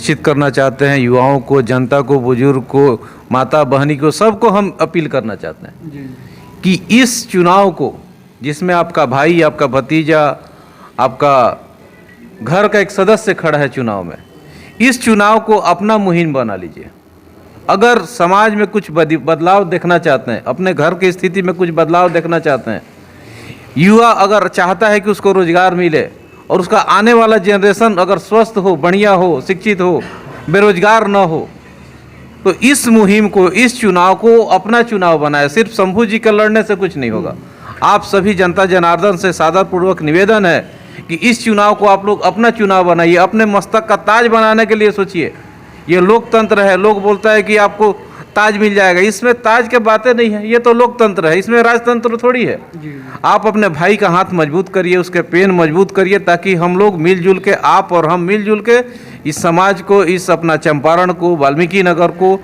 निश्चित करना चाहते हैं। युवाओं को, जनता को, बुजुर्ग को, माता बहनी को, सबको हम अपील करना चाहते हैं कि इस चुनाव को, जिसमें आपका भाई, आपका भतीजा, आपका घर का एक सदस्य खड़ा है चुनाव में, इस चुनाव को अपना मुहिम बना लीजिए। अगर समाज में कुछ बदलाव देखना चाहते हैं, अपने घर की स्थिति में कुछ बदलाव देखना चाहते हैं, युवा अगर चाहता है कि उसको रोजगार मिले और उसका आने वाला जनरेशन अगर स्वस्थ हो, बढ़िया हो, शिक्षित हो, बेरोजगार न हो, तो इस मुहिम को, इस चुनाव को अपना चुनाव बनाए। सिर्फ शंभू जी के लड़ने से कुछ नहीं होगा। आप सभी जनता जनार्दन से सादरपूर्वक निवेदन है कि इस चुनाव को आप लोग अपना चुनाव बनाइए, अपने मस्तक का ताज बनाने के लिए सोचिए। ये लोकतंत्र है, लोग बोलता है कि आपको ताज मिल जाएगा, इसमें ताज के बातें नहीं है, ये तो लोकतंत्र है, इसमें राजतंत्र थोड़ी है। आप अपने भाई का हाथ मजबूत करिए, उसके पेन मजबूत करिए, ताकि हम लोग मिलजुल के, आप और हम मिलजुल के इस समाज को, इस अपना चंपारण को, वाल्मीकि नगर को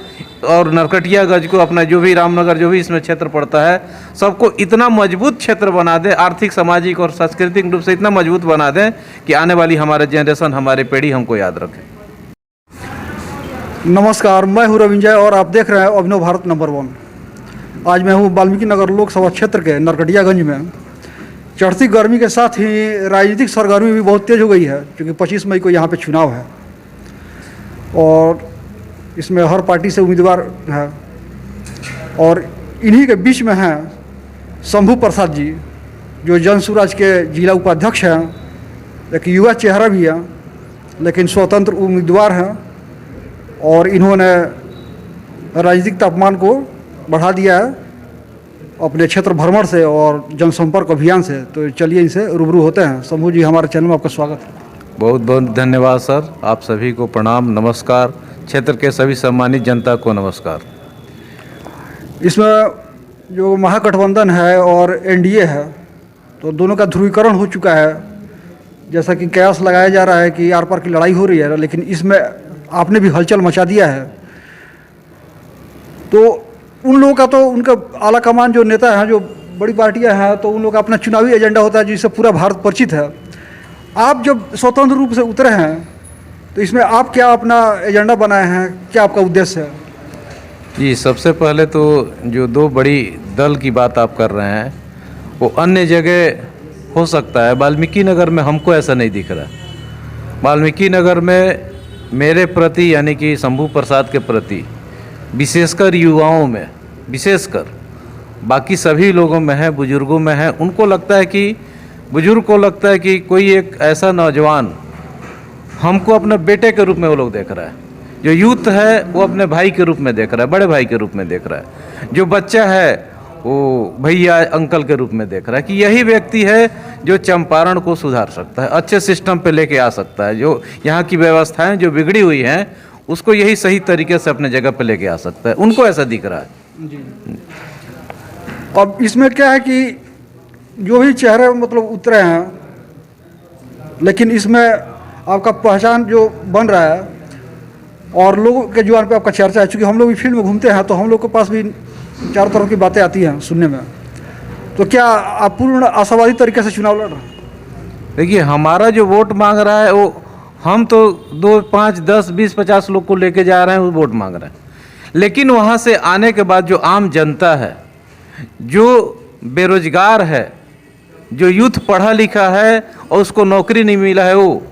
और नरकटियागंज को, अपना जो भी रामनगर, जो भी इसमें क्षेत्र पड़ता है, सबको इतना मजबूत क्षेत्र बना दें, आर्थिक, सामाजिक और सांस्कृतिक रूप से इतना मजबूत बना दें कि आने वाली हमारे जनरेशन, हमारी पीढ़ी हमको याद रखे। नमस्कार, मैं हूं रविंजय और आप देख रहे हैं अभिनव भारत नंबर 1। आज मैं हूं वाल्मीकि नगर लोकसभा क्षेत्र के नरकटियागंज में। चढ़ती गर्मी के साथ ही राजनीतिक सरगर्मी भी बहुत तेज़ हो गई है, क्योंकि 25 मई को यहाँ पे चुनाव है और इसमें हर पार्टी से उम्मीदवार है। और इन्हीं के बीच में हैं शंभू प्रसाद जी, जो जन स्वराज के जिला उपाध्यक्ष हैं, एक युवा चेहरा भी है, लेकिन स्वतंत्र उम्मीदवार हैं और इन्होंने राजनीतिक तापमान को बढ़ा दिया है अपने क्षेत्र भ्रमण से और जनसंपर्क अभियान से। तो चलिए इनसे रूबरू होते हैं। शंभू जी, हमारे चैनल में आपका स्वागत है। बहुत बहुत धन्यवाद सर, आप सभी को प्रणाम, नमस्कार। क्षेत्र के सभी सम्मानित जनता को नमस्कार। इसमें जो महागठबंधन है और एनडीए है, तो दोनों का ध्रुवीकरण हो चुका है। जैसा कि कयास लगाया जा रहा है कि आर पार की लड़ाई हो रही है, लेकिन इसमें आपने भी हलचल मचा दिया है। तो उन लोगों का, तो उनका आला कमान जो नेता हैं, जो बड़ी पार्टियां हैं, तो उन लोगों का अपना चुनावी एजेंडा होता है जिससे पूरा भारत परिचित है। आप जब स्वतंत्र रूप से उतरे हैं, तो इसमें आप क्या अपना एजेंडा बनाए हैं, क्या आपका उद्देश्य है? जी, सबसे पहले तो जो दो बड़ी दल की बात आप कर रहे हैं, वो अन्य जगह हो सकता है, वाल्मीकि नगर में हमको ऐसा नहीं दिख रहा। वाल्मीकि नगर में मेरे प्रति, यानी कि शंभू प्रसाद के प्रति, विशेषकर युवाओं में, विशेषकर बाकी सभी लोगों में है, बुजुर्गों में है, उनको लगता है कि, बुजुर्ग को लगता है कि कोई एक ऐसा नौजवान हमको अपने बेटे के रूप में वो लोग देख रहा है। जो यूथ है वो अपने भाई के रूप में देख रहा है, बड़े भाई के रूप में देख रहा है। जो बच्चा है वो भैया, अंकल के रूप में देख रहा है कि यही व्यक्ति है जो चंपारण को सुधार सकता है, अच्छे सिस्टम पे लेके आ सकता है, जो यहाँ की व्यवस्थाएं जो बिगड़ी हुई हैं उसको यही सही तरीके से अपने जगह पे लेके आ सकता है। उनको ऐसा दिख रहा है जी। अब इसमें क्या है कि जो भी चेहरे मतलब उतरे हैं, लेकिन इसमें आपका पहचान जो बन रहा है और लोगों के जुबान पे आपका चर्चा है। चूँकि हम लोग भी फील्ड में घूमते हैं, तो हम लोग के पास भी चारों तरफ की बातें आती हैं सुनने में। तो क्या आप पूर्ण आशावादी तरीके से चुनाव लड़ रहे हैं? देखिए, हमारा जो वोट मांग रहा है वो, हम तो 2, 5, 10, 20, 50 लोग को लेके जा रहे हैं, वो वोट मांग रहे हैं। लेकिन वहाँ से आने के बाद जो आम जनता है, जो बेरोजगार है, जो यूथ पढ़ा लिखा है और उसको नौकरी नहीं मिला है, वो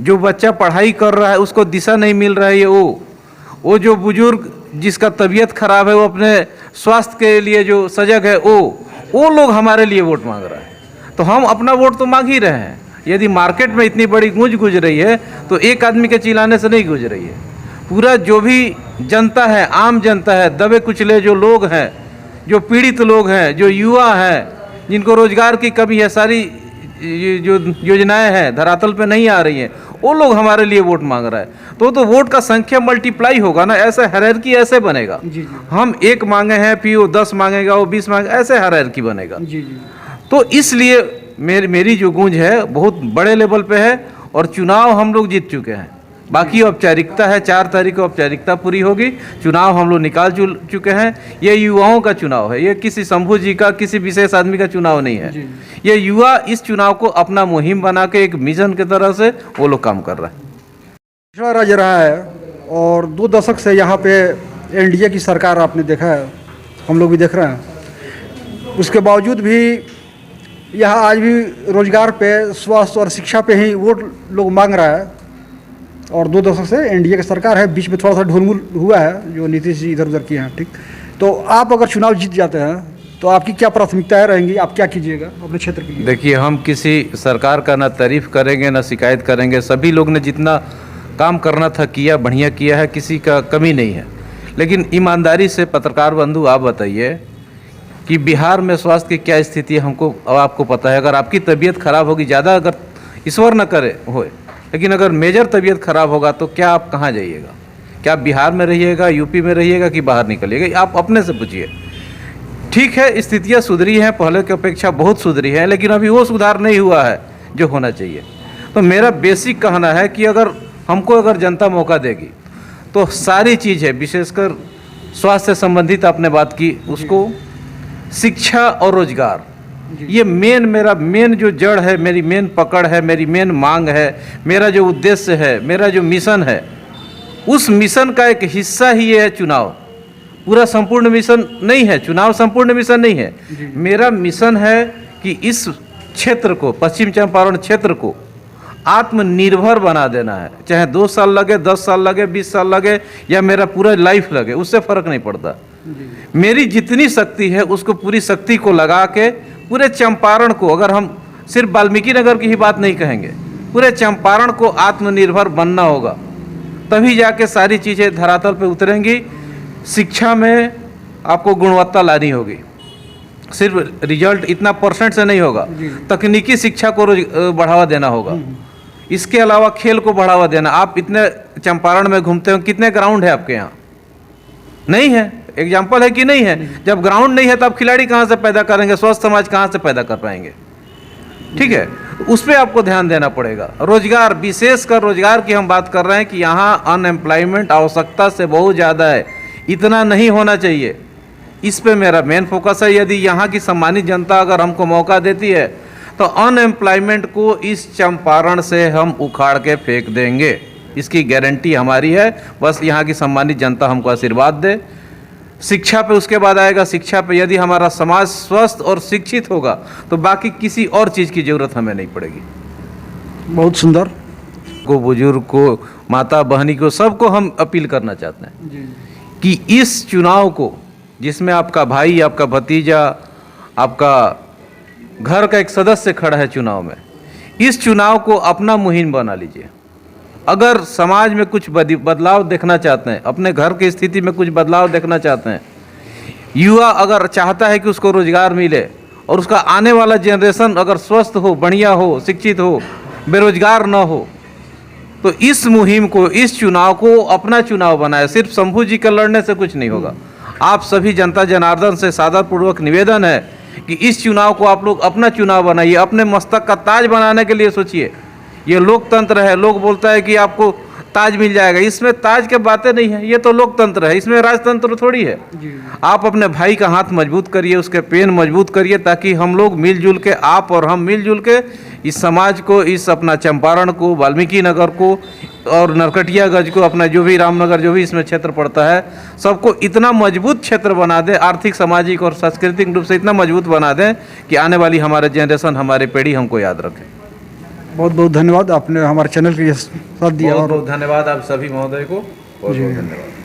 जो बच्चा पढ़ाई कर रहा है उसको दिशा नहीं मिल रही है, वो जो बुजुर्ग जिसका तबीयत खराब है, वो अपने स्वास्थ्य के लिए जो सजग है, वो लोग हमारे लिए वोट मांग रहा है। तो हम अपना वोट तो मांग ही रहे हैं। यदि मार्केट में इतनी बड़ी गूंज गुज रही है, तो एक आदमी के चिल्लाने से नहीं गुज रही है। पूरा जो भी जनता है, आम जनता है, दबे कुचले जो लोग हैं, जो पीड़ित लोग हैं, जो युवा हैं, जिनको रोजगार की कमी है, सारी जो योजनाएं हैं धरातल पे नहीं आ रही हैं, वो लोग हमारे लिए वोट मांग रहा है। तो वोट का संख्या मल्टीप्लाई होगा ना, ऐसे हायरार्की ऐसे बनेगा। जी। हम 1 मांगे हैं, फिर वो 10 मांगेगा, वो 20 मांगेगा, ऐसे हायरार्की बनेगा। जी। तो इसलिए मेरी जो गूंज है बहुत बड़े लेवल पे है और चुनाव हम लोग जीत चुके हैं। बाकी औपचारिकता है, 4 तारीख को औपचारिकता पूरी होगी, चुनाव हम लोग निकाल चुके हैं। ये युवाओं का चुनाव है, ये किसी शंभू जी का, किसी विशेष आदमी का चुनाव नहीं है। ये युवा इस चुनाव को अपना मुहिम बना के एक मिशन की तरह से वो लोग काम कर रहा है। पिछड़ा राज्य रहा है और 2 दशक से यहाँ पे एनडीए की सरकार आपने देखा है, हम लोग भी देख रहे हैं। उसके बावजूद भी यहाँ आज भी रोजगार पे, स्वास्थ्य और शिक्षा पे ही वोट लोग मांग रहा है। और 2 दशक से एनडीए की सरकार है, बीच में थोड़ा सा ढुलमुल हुआ है जो नीतीश जी इधर उधर किए हैं। ठीक, तो आप अगर चुनाव जीत जाते हैं तो आपकी क्या प्राथमिकताएं रहेंगी, आप क्या कीजिएगा अपने क्षेत्र के लिए? देखिए, हम किसी सरकार का ना तारीफ करेंगे ना शिकायत करेंगे। सभी लोग ने जितना काम करना था किया, बढ़िया किया है, किसी का कमी नहीं है। लेकिन ईमानदारी से पत्रकार बंधु आप बताइए कि बिहार में स्वास्थ्य की क्या स्थिति है, हमको अब आपको पता है। अगर आपकी तबीयत खराब होगी, ज़्यादा अगर ईश्वर न करे होए, लेकिन अगर मेजर तबीयत खराब होगा तो क्या आप कहाँ जाइएगा? क्या आप बिहार में रहिएगा, यूपी में रहिएगा कि बाहर निकलिएगा? आप अपने से पूछिए। ठीक है, स्थितियाँ सुधरी हैं, पहले की अपेक्षा बहुत सुधरी है, लेकिन अभी वो सुधार नहीं हुआ है जो होना चाहिए। तो मेरा बेसिक कहना है कि अगर जनता मौका देगी तो सारी चीज़ है, विशेषकर स्वास्थ्य से संबंधित आपने बात की, उसको शिक्षा और रोजगार, ये मेरा मेन जो जड़ है, मेरी मेन पकड़ है, मेरी मेन मांग है, मेरा जो उद्देश्य है, मेरा जो मिशन है, उस मिशन का एक हिस्सा ही ये है चुनाव। पूरा संपूर्ण मिशन नहीं है, चुनाव संपूर्ण मिशन नहीं है। मेरा मिशन है कि इस क्षेत्र को, पश्चिम चंपारण क्षेत्र को आत्मनिर्भर बना देना है। चाहे 2 साल लगे, 10 साल लगे, 20 साल लगे, या मेरा पूरा लाइफ लगे, उससे फ़र्क नहीं पड़ता। मेरी जितनी शक्ति है उसको, पूरी शक्ति को लगा के पूरे चंपारण को, अगर हम सिर्फ वाल्मीकि नगर की ही बात नहीं कहेंगे, पूरे चंपारण को आत्मनिर्भर बनना होगा। तभी जाके सारी चीज़ें धरातल पे उतरेंगी। शिक्षा में आपको गुणवत्ता लानी होगी, सिर्फ रिजल्ट इतना परसेंट से नहीं होगा। तकनीकी शिक्षा को बढ़ावा देना होगा। इसके अलावा खेल को बढ़ावा देना। आप इतने चंपारण में घूमते हो, कितने ग्राउंड है आपके यहाँ? नहीं है। एग्जाम्पल है कि नहीं है? जब ग्राउंड नहीं है तो आप खिलाड़ी कहाँ से पैदा करेंगे, स्वस्थ समाज कहाँ से पैदा कर पाएंगे? ठीक है, उस पर आपको ध्यान देना पड़ेगा। रोजगार, विशेषकर रोजगार की हम बात कर रहे हैं कि यहाँ अनएम्प्लॉयमेंट आवश्यकता से बहुत ज़्यादा है, इतना नहीं होना चाहिए। इस पे मेरा मेन फोकस है। यदि यहाँ की सम्मानित जनता अगर हमको मौका देती है तो अनएम्प्लॉयमेंट को इस चंपारण से हम उखाड़ के फेंक देंगे, इसकी गारंटी हमारी है। बस यहाँ की सम्मानित जनता हमको आशीर्वाद दे। शिक्षा पे उसके बाद आएगा। शिक्षा पे यदि हमारा समाज स्वस्थ और शिक्षित होगा तो बाकी किसी और चीज़ की ज़रूरत हमें नहीं पड़ेगी। बहुत सुंदर। को, बुजुर्ग को, माता बहनी को, सबको हम अपील करना चाहते हैं कि इस चुनाव को, जिसमें आपका भाई, आपका भतीजा, आपका घर का एक सदस्य खड़ा है चुनाव में, इस चुनाव को अपना मुहिम बना लीजिए। अगर समाज में कुछ बदलाव देखना चाहते हैं, अपने घर की स्थिति में कुछ बदलाव देखना चाहते हैं, युवा अगर चाहता है कि उसको रोजगार मिले और उसका आने वाला जनरेशन अगर स्वस्थ हो, बढ़िया हो, शिक्षित हो, बेरोजगार न हो, तो इस मुहिम को, इस चुनाव को अपना चुनाव बनाए। सिर्फ शंभू जी के लड़ने से कुछ नहीं होगा। आप सभी जनता जनार्दन से सादरपूर्वक निवेदन है कि इस चुनाव को आप लोग अपना चुनाव बनाइए, अपने मस्तक का ताज बनाने के लिए सोचिए। ये लोकतंत्र है। लोग बोलता है कि आपको ताज मिल जाएगा, इसमें ताज के बातें नहीं है, ये तो लोकतंत्र है, इसमें राजतंत्र थोड़ी है। आप अपने भाई का हाथ मजबूत करिए, उसके पेन मजबूत करिए, ताकि हम लोग मिलजुल के, आप और हम मिलजुल के इस समाज को, इस अपना चंपारण को, वाल्मीकि नगर को और नरकटियागंज को, अपना जो भी रामनगर, जो भी इसमें क्षेत्र पड़ता है, सबको इतना मजबूत क्षेत्र बना दें, आर्थिक, सामाजिक और सांस्कृतिक रूप से इतना मजबूत बना दें कि आने वाली हमारे जनरेशन, हमारे पीढ़ी हमको याद रखें। बहुत बहुत धन्यवाद, आपने हमारे चैनल के लिए साथ दिया। बहुत बहुत धन्यवाद आप सभी महोदय को, बहुत बहुत धन्यवाद।